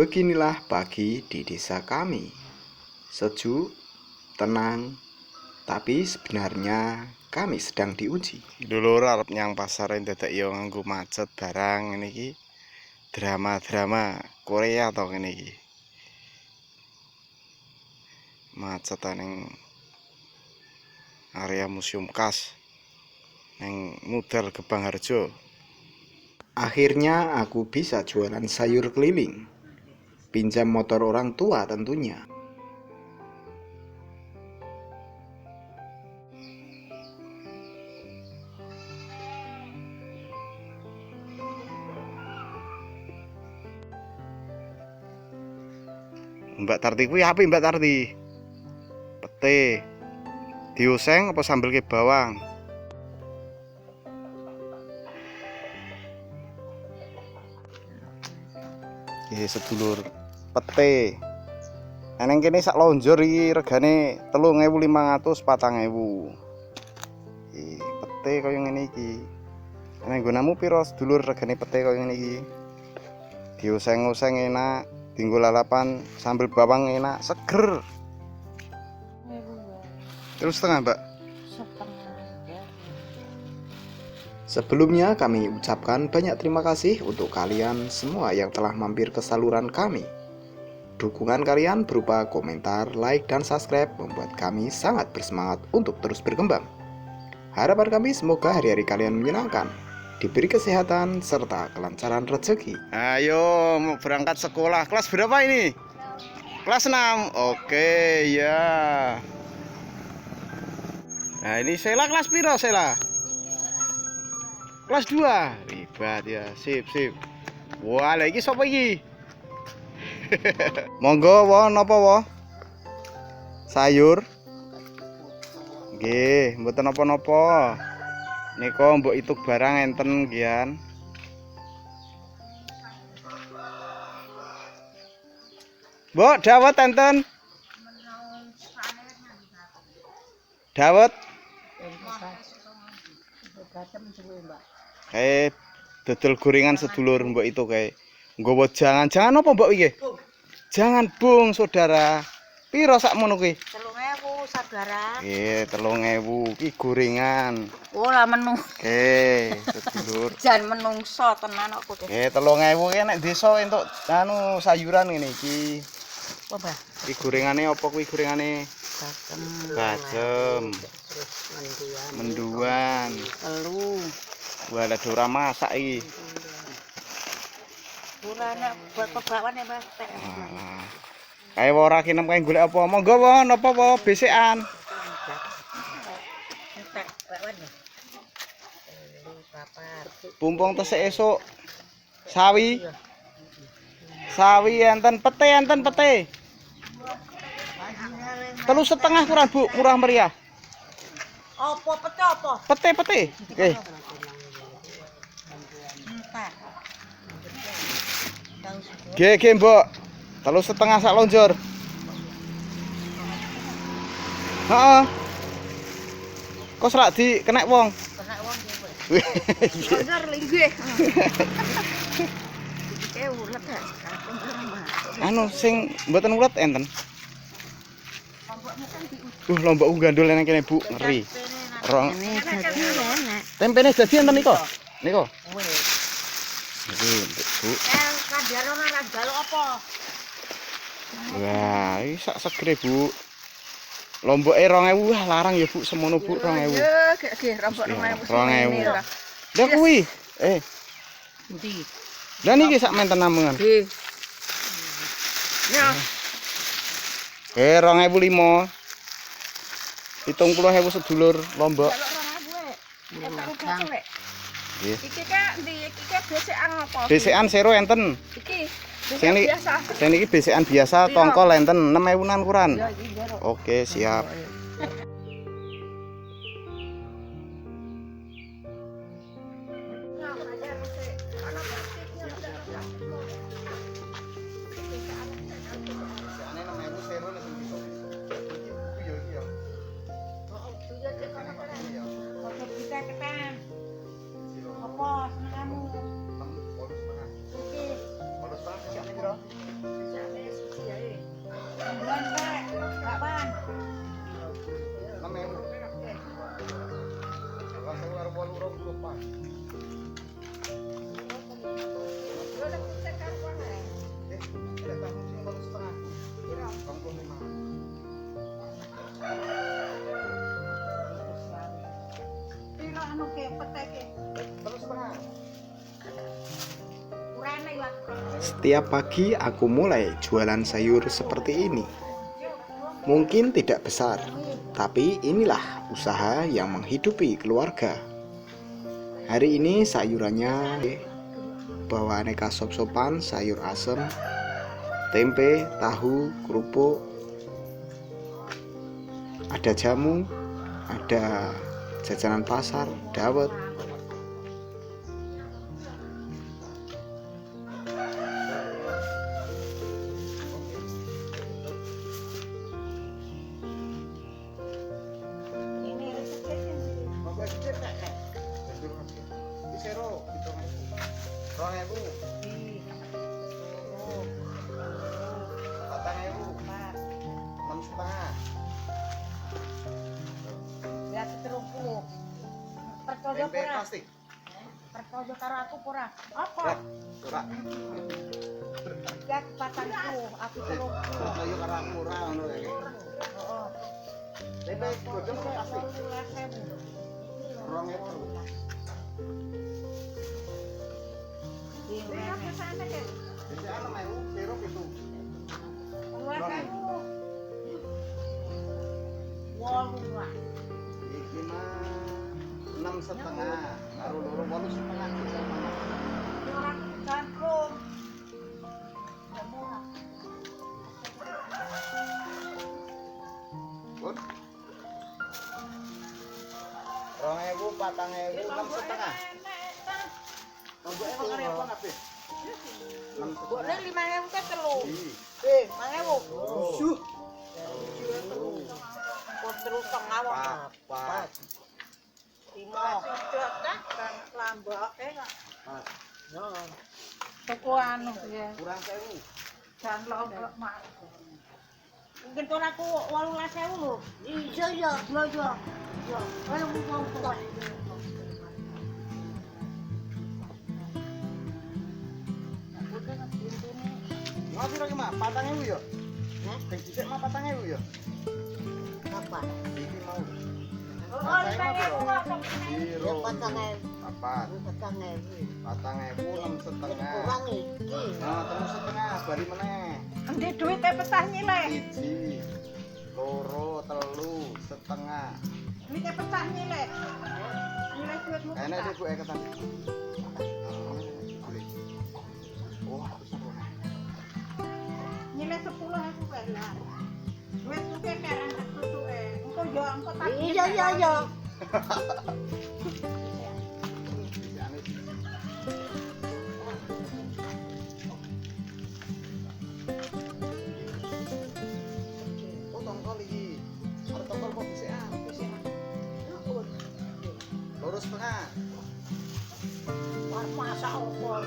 Beginilah pagi di desa kami. Sejuk, tenang, tapi sebenarnya kami sedang diuji. Dulur arep nyang pasar dadak yo nganggo macet barang ngene iki. Drama-drama Korea to ngene iki. Macetan ning area Museum Kas ning Mudal Gebang Harjo. Akhirnya aku bisa jualan sayur keliling. Pinjam motor orang tua tentunya. Mbak Tarti kuwi apa Mbak Tarti? Pete. Dioseng apa sambel ke bawang? Sedulur pete. Neng kene sak lonjor iki regane 3.500 4.000. Pete kaya ngene iki. Neng nggonamu piro sedulur regane pete kaya ngene iki? Dioseng-oseng enak, dienggo lalapan sambel bawang enak, seger. Terus setengah, Mbak? Sebelumnya kami ucapkan banyak terima kasih untuk kalian semua yang telah mampir ke saluran kami. Dukungan kalian berupa komentar, like, dan subscribe membuat kami sangat bersemangat untuk terus berkembang. Harapan kami semoga hari-hari kalian menyenangkan, diberi kesehatan, serta kelancaran rezeki. Ayo mau berangkat sekolah. Kelas berapa ini? Kelas 6. Oke, ya. Nah ini Sela kelas piro Sela? Kelas 2. Ribat ya, sip. Wah, lagi sapa iki? Monggo wo napa wo? Sayur. Nggih, mboten napa-napa. Nika mbok ituk barang enten nggih. Mbok dawet enten? Dawet. Dodol gorengan sedulur mbok itu kae. Nggawa jangan apa mbok iki? Jangan bung saudara. Piro sakmono kuwi? 3.000 saudara. 3.000 iki gorengan. Ora menu. Sedulur. Jan menungso tenan kok kudu. 3.000 ki nek desa entuk sayuran ngene iki. Apa, Mbah? Iki gorengane apa kuwi gorengane? Bacem. Menduan. Telu. Wah, lha ora masak iki. Ora nek buat kebawan ya, Mas. Kae ora kinem kae golek apa? Monggo wo napa wo besekan. Entek bakwan ya. Papar. Pumpung tesik esuk. Sawi. Sawi enten pete. 3,5 kurang Bu, murah meriah. Apa pete apa? Pete. Nggih. Entek. Nggih, Mbok. 3,5 sak lonjor. Heeh. Kok selak di kenek wong. Kena wong dhewe. Lonjor linggih. Ulet ya. Anu sing mboten ulet enten. Lombok gandul nang kene Bu, ngeri. Rong. Tempene dadi enten nika. Nika. Iki, Bu. Kandhane ora njaluk apa? Wah, iki sak segere, Bu. Lomboke 2.000 wah larang ya, Bu, semono Bu 2.000. Ya, nggih, rombok 2.000. 2.000. Lah kuwi. Endi? Lah niki sak menten namungan. Nggih. Ya. 2.005. 70.000 sedulur Lombok. Nggih. Iki ka ndi? Iki besekan apa? Besekan sero enten. Iki Sing biasa. Sing iki besekan biasa, tongkol enten 6.000-an kuran. Ya iki njero. Oke, siap. Apa senenganmu? Iki. Modus Pak, siap piro? Setiap pagi aku mulai jualan sayur seperti ini. Mungkin tidak besar, tapi inilah usaha yang menghidupi keluarga. Hari ini sayurannya bawa aneka sop-sopan, sayur asem, tempe, tahu, kerupuk, ada jamu, ada jajanan pasar, dawet. Tempe plastik. Percaya karo aku ora. Apa? Ora. Ya patangku, aku telung. Percaya karo aku ora ngono ya. Heeh. Tempe godhong plastik. 2.000. 2.000. Iya, kesana ke. Jadi ana mau piro pitu. 2.000. Wolu lah. Iki mah 6,5 karo loro 8,5 bisa mana. Orang campur. Ya murah. Pun 2.000, 4.000, 6,5. Tunggu emang kare apa kabeh? 6,5. Boleh 5.000 ke telu. Iya. 5.000. Suh. Kok terus tengah wong. Pat. Timo. Kan lamboke kok. Pat. Heeh. Toko anu ya. Kurang 1.000. Jan lombok mak. Mungkin kon aku 18.000 lho. Iya ya, ya. Ya, ayo ngomong kuat. Ngopi lagi mah, 4.000 ya? Sing dhisik mah 4.000 ya? Apa? Iki mau. Oh, 5.000 kok. Piro? Ya pasangan, Papat. pasangan. 4.000, 6,5. Kurang iki. Nah, terus setengah bari meneh. Endi duwite petah nyileh? 1, 2, 3, setengah. Duwite petah nyileh. Nyileh duitmu. Enak sih Bu ketan. Oh, besar wae. Nyileh 10.000 wae lah. Duitmu ke karang ketutuke. Engko yo engko tak. Iya ya. Oh, tongkol iki. Ada tongkol kok bisa ah, bisa. Lurus tengah. War masak opo?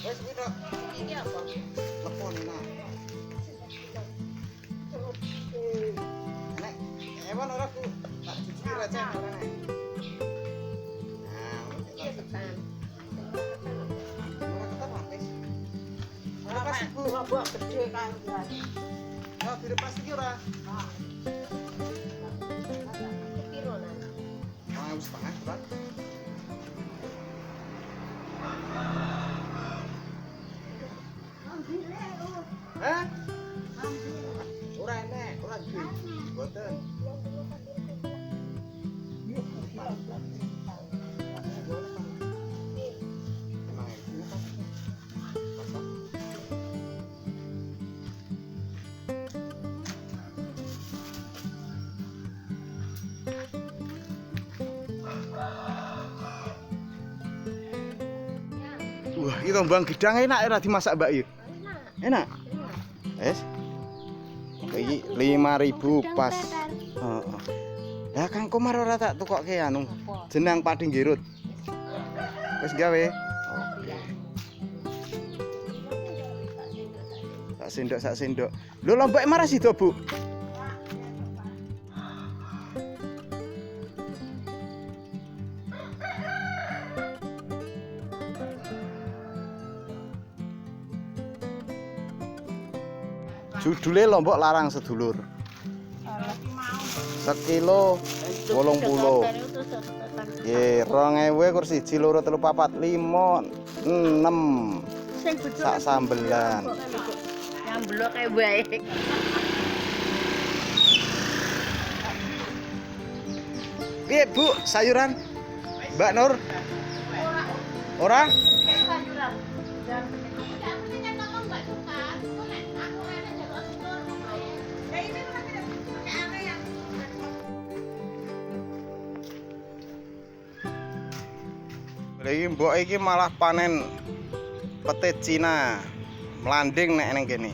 Wes piro? Ini apa? Lepone nah. Nek, ewan ora ku tak cuci receh ora nek. Nah, Iya tekan. ora ketan lapis. Ora Ora pasti Bu. buah gede kan. Ya, dilepas iki ora. Piro nana? Mau setengah, Bang. Hah? Ora enek, ora duwe. Mboten. Iki tombang gedang enak ora dimasak Mbak Yu? Enak. Wes. Iki 5.000 pas. Heeh. Lah Kang Komar ora tak tukokke anu. Jenang padi nggerut. Wis gawe. Oke. Sak sendok. Lho lombok marah sida, Bu. Judule lombok larang sedulur. Sekilo 80. Nggih, 2000 kursi 1 loro 3 4 5 6. Sak sambelan. Nyambel kayak baik. Piye, Bu? Sayuran? Mbak Nur? Ora? Lagi mbok iki malah panen pete Cina melanding nek ning kene.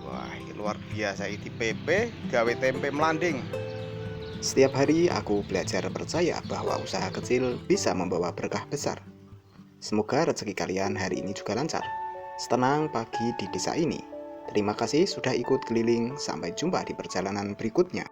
Wah, ini luar biasa iki pepe gawe tempe melanding. Setiap hari aku belajar percaya bahwa usaha kecil bisa membawa berkah besar. Semoga rezeki kalian hari ini juga lancar. Setenang pagi di desa ini. Terima kasih sudah ikut keliling. Sampai jumpa di perjalanan berikutnya.